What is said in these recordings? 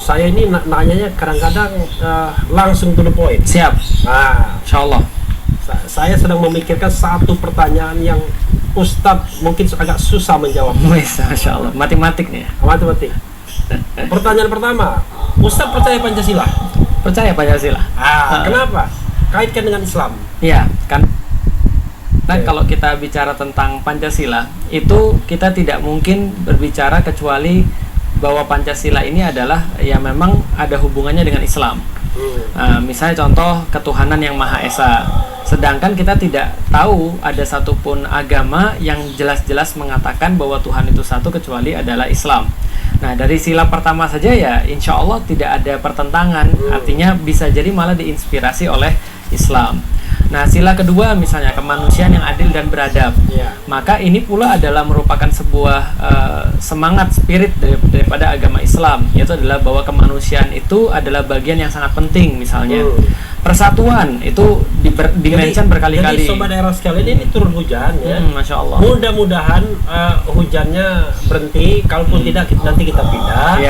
saya ini nanyanya kadang-kadang langsung to the point. Siap. Nah, Insyaallah. Saya sedang memikirkan satu pertanyaan yang Ustadz mungkin agak susah menjawab. Masya Allah. Matematik nih. Matematik. Pertanyaan pertama, Ustadz percaya Pancasila? Percaya Pancasila. Kenapa? Kaitkan dengan Islam. Iya, kan. Nah, kalau kita bicara tentang Pancasila, itu kita tidak mungkin berbicara kecuali bahwa Pancasila ini adalah ya memang ada hubungannya dengan Islam. Misalnya contoh ketuhanan yang Maha Esa. Sedangkan kita tidak tahu ada satupun agama yang jelas-jelas mengatakan bahwa Tuhan itu satu kecuali adalah Islam. Nah, dari sila pertama saja ya insya Allah tidak ada pertentangan. Artinya bisa jadi malah diinspirasi oleh Islam. Nah, sila kedua misalnya kemanusiaan yang adil dan beradab. Maka ini pula adalah merupakan sebuah semangat spirit daripada agama Islam, yaitu adalah bahwa kemanusiaan itu adalah bagian yang sangat penting. Misalnya persatuan itu dimention berkali-kali. Jadi sobat daerah sekalian, ini turun hujan ya. Masya Allah. Mudah-mudahan hujannya berhenti. Kalaupun tidak nanti kita pindah.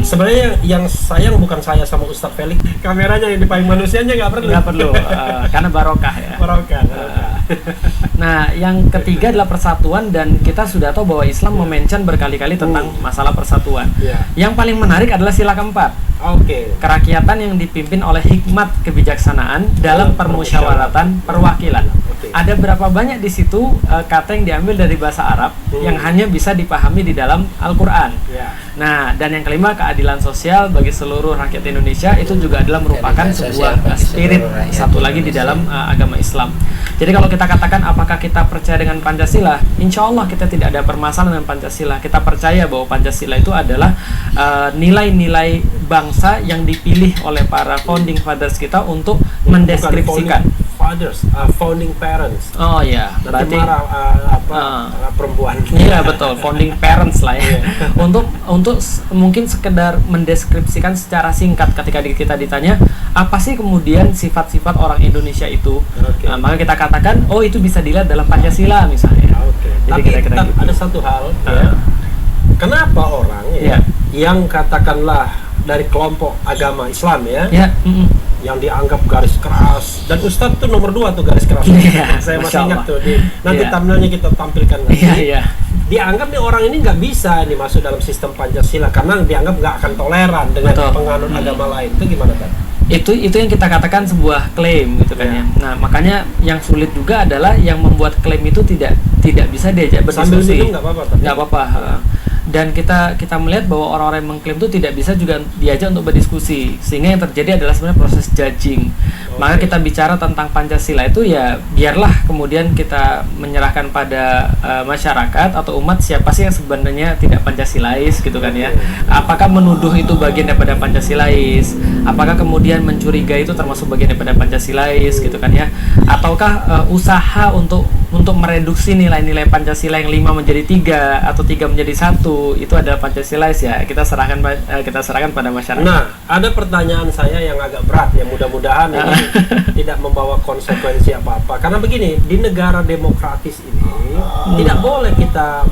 Sebenarnya yang sayang bukan saya sama Ustadz Felix, kameranya yang dipayung manusianya nggak perlu. Karena barokah ya. Barokah. Nah, yang ketiga adalah persatuan, dan kita sudah tahu bahwa Islam memention berkali-kali tentang masalah persatuan. Yang paling menarik adalah sila keempat. Kerakyatan yang dipimpin oleh hikmat kebijaksanaan dalam permusyawaratan perwakilan. Ada berapa banyak di situ kata yang diambil dari bahasa Arab yang hanya bisa dipahami di dalam Al-Quran. Nah, dan yang kelima keadilan sosial bagi seluruh rakyat Indonesia, itu juga adalah merupakan sebuah spirit satu lagi di dalam agama Islam. Jadi kalau kita katakan apakah kita percaya dengan Pancasila, insya Allah kita tidak ada permasalahan dengan Pancasila. Kita percaya bahwa Pancasila itu adalah nilai-nilai bangsa yang dipilih oleh para founding fathers kita untuk mendeskripsikan. Founding parents. Oh ya, berarti perempuan. Iya betul, founding parents lah ya. Untuk mungkin sekedar mendeskripsikan secara singkat ketika kita ditanya apa sih kemudian sifat-sifat orang Indonesia itu, maka kita katakan oh itu bisa dilihat dalam Pancasila misalnya. Jadi kira-kira gitu. Ada satu hal ya. Kenapa orang yang katakanlah dari kelompok agama Islam yang dianggap garis keras, dan Ustadz tuh nomor 2 tuh garis keras. Saya masih ingat tuh nanti thumbnailnya kita tampilkan nanti. Dianggap nih orang ini nggak bisa nih masuk dalam sistem Pancasila karena dianggap nggak akan toleran dengan penganut agama lain. Itu gimana kan? Itu yang kita katakan sebuah klaim gitu kan ya. Nah, makanya yang sulit juga adalah yang membuat klaim itu tidak bisa diajak berdiskusi. Sambil minum nggak apa-apa. Dan kita melihat bahwa orang-orang yang mengklaim itu tidak bisa juga diajak untuk berdiskusi, sehingga yang terjadi adalah sebenarnya proses judging. Maka kita bicara tentang Pancasila itu ya biarlah kemudian kita menyerahkan pada masyarakat atau umat siapa sih yang sebenarnya tidak Pancasilais gitu kan ya. Apakah menuduh itu bagian daripada Pancasilais? Apakah kemudian mencurigai itu termasuk bagian daripada Pancasilais gitu kan ya? Ataukah usaha untuk mereduksi nilai-nilai Pancasila yang 5 menjadi 3 atau 3 menjadi 1 itu adalah Pancasilais ya? Kita serahkan pada masyarakat. Nah, ada pertanyaan saya yang agak berat ya, mudah-mudahan ini tidak membawa konsekuensi apa-apa. Karena begini, di negara demokratis ini tidak boleh kita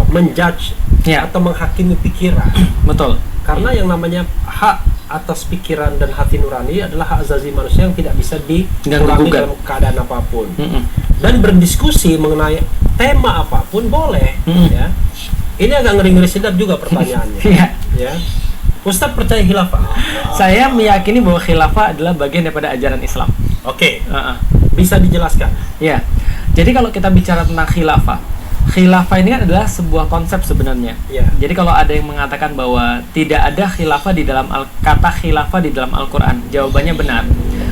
menjudge atau menghakimi pikiran. Betul. Karena yang namanya hak atas pikiran dan hati nurani adalah hak asasi manusia yang tidak bisa dikurangi dalam keadaan apapun. Dan berdiskusi mengenai tema apapun boleh. Ya. Ini agak ngeri-ngeri sedap juga pertanyaannya. Ya. Ustadz percaya khilafah? Saya meyakini bahwa khilafah adalah bagian daripada ajaran Islam. Bisa dijelaskan? Ya. Jadi kalau kita bicara tentang khilafah ini adalah sebuah konsep sebenarnya. Jadi kalau ada yang mengatakan bahwa tidak ada khilafah di dalam kata khilafah di dalam Al-Quran, jawabannya benar.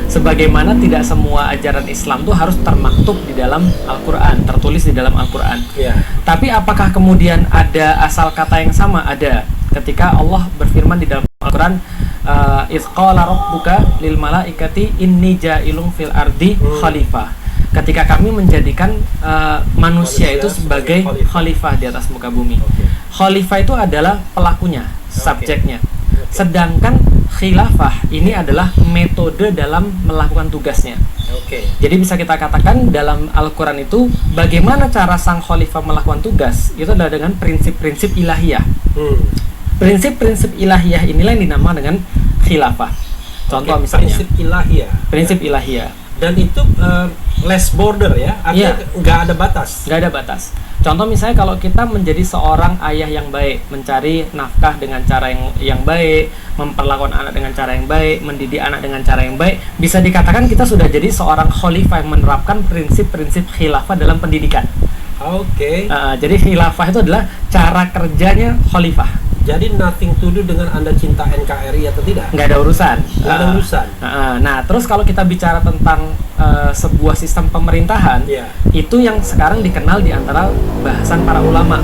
Sebagaimana tidak semua ajaran Islam itu harus termaktub di dalam Al-Quran, tertulis di dalam Al-Quran. Tapi apakah kemudian ada asal kata yang sama? Ada. Ketika Allah berfirman di dalam Al-Quran, "Idz qala rabbuka lil malaikati inni ja'ilun fil ardi khalifah." Ketika kami menjadikan manusia itu sebagai khalifah di atas muka bumi. Khalifah itu adalah pelakunya, subjeknya. Sedangkan khilafah ini adalah metode dalam melakukan tugasnya. Jadi bisa kita katakan dalam Al-Quran itu bagaimana cara sang khalifah melakukan tugas itu adalah dengan prinsip-prinsip ilahiyah. Prinsip-prinsip ilahiyah inilah yang dinamakan dengan khilafah. Contoh misalnya prinsip ilahiyah. Prinsip ilahiyah. Dan itu less border ya, artinya nggak ada batas. Nggak ada batas. Contoh misalnya kalau kita menjadi seorang ayah yang baik, mencari nafkah dengan cara yang baik, memperlakukan anak dengan cara yang baik, mendidik anak dengan cara yang baik, bisa dikatakan kita sudah jadi seorang khalifah yang menerapkan prinsip-prinsip khilafah dalam pendidikan. Oke. Jadi khilafah itu adalah cara kerjanya khalifah. Jadi nothing to do dengan Anda cinta NKRI atau tidak? Nggak ada urusan. Nggak ada urusan. Nah, terus kalau kita bicara tentang sebuah sistem pemerintahan, itu yang sekarang dikenal di antara bahasan para ulama.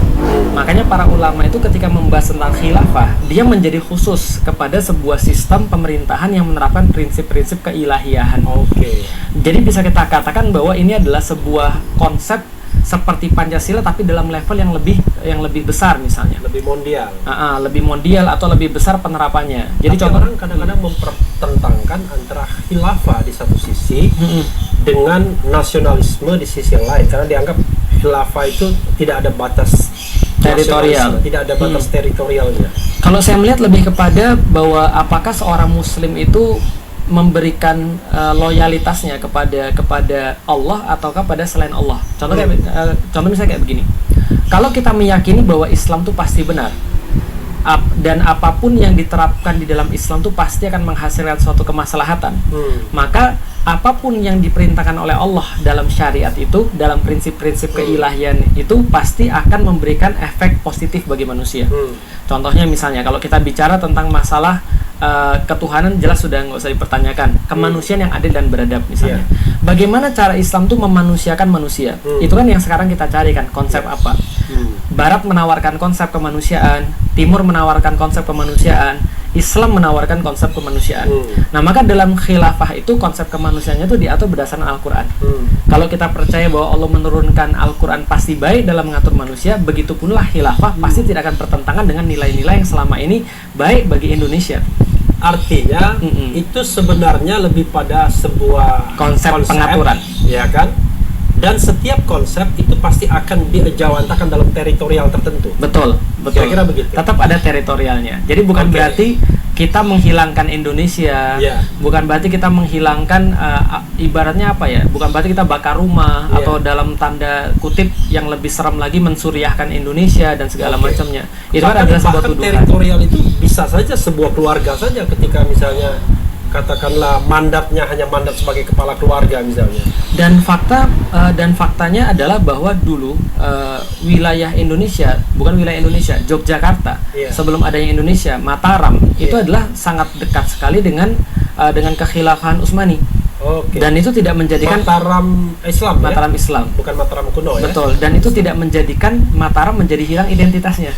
Makanya para ulama itu ketika membahas tentang khilafah, dia menjadi khusus kepada sebuah sistem pemerintahan yang menerapkan prinsip-prinsip keilahiyahan. Oke. Jadi bisa kita katakan bahwa ini adalah sebuah konsep seperti Pancasila tapi dalam level yang lebih besar misalnya. Lebih mondial. Lebih mondial atau lebih besar penerapannya. Jadi tapi orang kadang-kadang mempertentangkan antara khilafah di satu sisi dengan nasionalisme di sisi yang lain, karena dianggap khilafah itu tidak ada batas teritorial, tidak ada batas teritorialnya. Kalau saya melihat lebih kepada bahwa apakah seorang muslim itu memberikan loyalitasnya kepada Allah ataukah pada selain Allah. Contoh misalnya kayak begini. Kalau kita meyakini bahwa Islam itu pasti benar, dan apapun yang diterapkan di dalam Islam itu pasti akan menghasilkan suatu kemaslahatan, maka apapun yang diperintahkan oleh Allah dalam syariat itu, dalam prinsip-prinsip keilahian itu pasti akan memberikan efek positif bagi manusia. Contohnya misalnya kalau kita bicara tentang masalah ketuhanan, jelas sudah nggak usah dipertanyakan. Kemanusiaan yang adil dan beradab misalnya. Bagaimana cara Islam tuh memanusiakan manusia? Itu kan yang sekarang kita cari kan, konsep apa? Barat menawarkan konsep kemanusiaan, Timur menawarkan konsep kemanusiaan, Islam menawarkan konsep kemanusiaan. Nah, maka dalam khilafah itu konsep kemanusiaannya itu diatur berdasarkan Al-Quran. Kalau kita percaya bahwa Allah menurunkan Al-Quran pasti baik dalam mengatur manusia, begitu punlah khilafah pasti tidak akan bertentangan dengan nilai-nilai yang selama ini baik bagi Indonesia. Artinya itu sebenarnya lebih pada sebuah konsep pengaturan, ya kan? Dan setiap konsep itu pasti akan dijawantakan dalam teritorial tertentu. Betul. Kira-kira begitu. Tetap ada teritorialnya. Jadi bukan berarti kita menghilangkan Indonesia, bukan berarti kita menghilangkan ibaratnya apa ya? Bukan berarti kita bakar rumah atau dalam tanda kutip yang lebih serem lagi mensuriahkan Indonesia dan segala macamnya. Itu kan adalah sebuah tuduhan. Teritorial itu bisa saja sebuah keluarga saja ketika misalnya katakanlah mandatnya hanya mandat sebagai kepala keluarga misalnya. Dan faktanya adalah bahwa dulu wilayah Indonesia, bukan wilayah Indonesia, Yogyakarta, sebelum adanya Indonesia, Mataram itu adalah sangat dekat sekali dengan kekhilafahan Utsmani. Dan itu tidak menjadikan Mataram Islam, Islam, bukan Mataram kuno. Betul. Dan itu tidak menjadikan Mataram menjadi hilang identitasnya.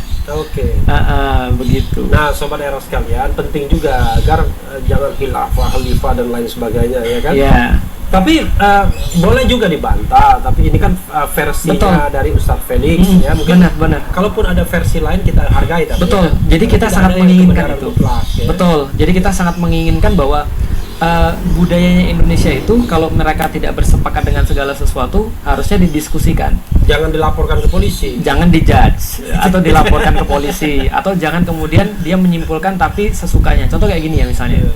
Begitu. Nah, sobat era sekalian, penting juga agar jangan khalifah dan lain sebagainya, ya kan? Tapi boleh juga dibantah. Tapi ini kan versinya dari Ustadz Felix, ya mungkin. Benar. Kalaupun ada versi lain kita hargai. Tapi betul. Jadi kita sangat menginginkan itu. Betul. Jadi kita sangat menginginkan bahwa budayanya Indonesia itu kalau mereka tidak bersepakat dengan segala sesuatu harusnya didiskusikan. Jangan dilaporkan ke polisi. Jangan dijudge atau dilaporkan ke polisi, atau jangan kemudian dia menyimpulkan tapi sesukanya. Contoh kayak gini ya misalnya.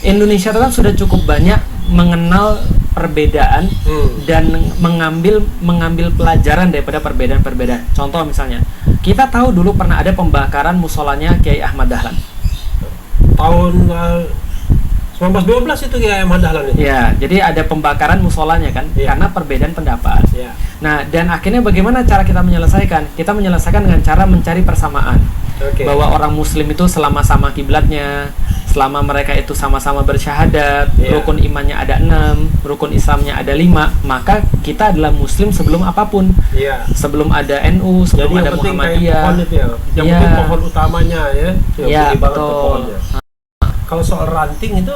Indonesia itu kan sudah cukup banyak mengenal perbedaan dan mengambil pelajaran daripada perbedaan-perbedaan. Contoh misalnya, kita tahu dulu pernah ada pembakaran musolanya Kiai Ahmad Dahlan. Tahun 1912 itu Kiai Ahmad Dahlan itu. Ya, jadi ada pembakaran musolanya kan, karena perbedaan pendapat. Nah, dan akhirnya bagaimana cara kita menyelesaikan? Kita menyelesaikan dengan cara mencari persamaan. Bahwa orang Muslim itu selama sama kiblatnya, selama mereka itu sama-sama bersyahadat, rukun imannya ada 6, rukun Islamnya ada 5, maka kita adalah Muslim sebelum apapun. Sebelum ada NU, sebelum ada Muhammadiyah. Yang penting pohon utamanya betul. Kalau soal ranting itu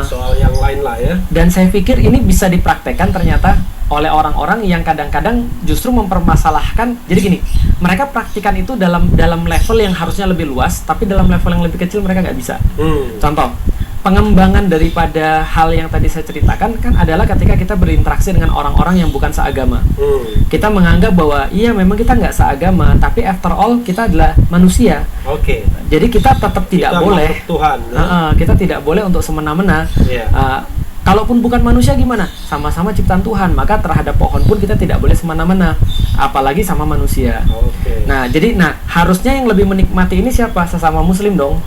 soal yang lain lah ya. Dan saya pikir ini bisa dipraktekkan ternyata oleh orang-orang yang kadang-kadang justru mempermasalahkan. Jadi gini, mereka praktikan itu dalam level yang harusnya lebih luas, tapi dalam level yang lebih kecil mereka nggak bisa. Contoh, pengembangan daripada hal yang tadi saya ceritakan kan adalah ketika kita berinteraksi dengan orang-orang yang bukan seagama. Kita menganggap bahwa iya memang kita nggak seagama, tapi after all kita adalah manusia. Jadi kita tetap tidak boleh Tuhan, kita tidak boleh untuk semena-mena. Kalaupun bukan manusia gimana? Sama-sama ciptaan Tuhan, maka terhadap pohon pun kita tidak boleh semena-mena, apalagi sama manusia. Nah, jadi harusnya yang lebih menikmati ini siapa? Sesama muslim dong.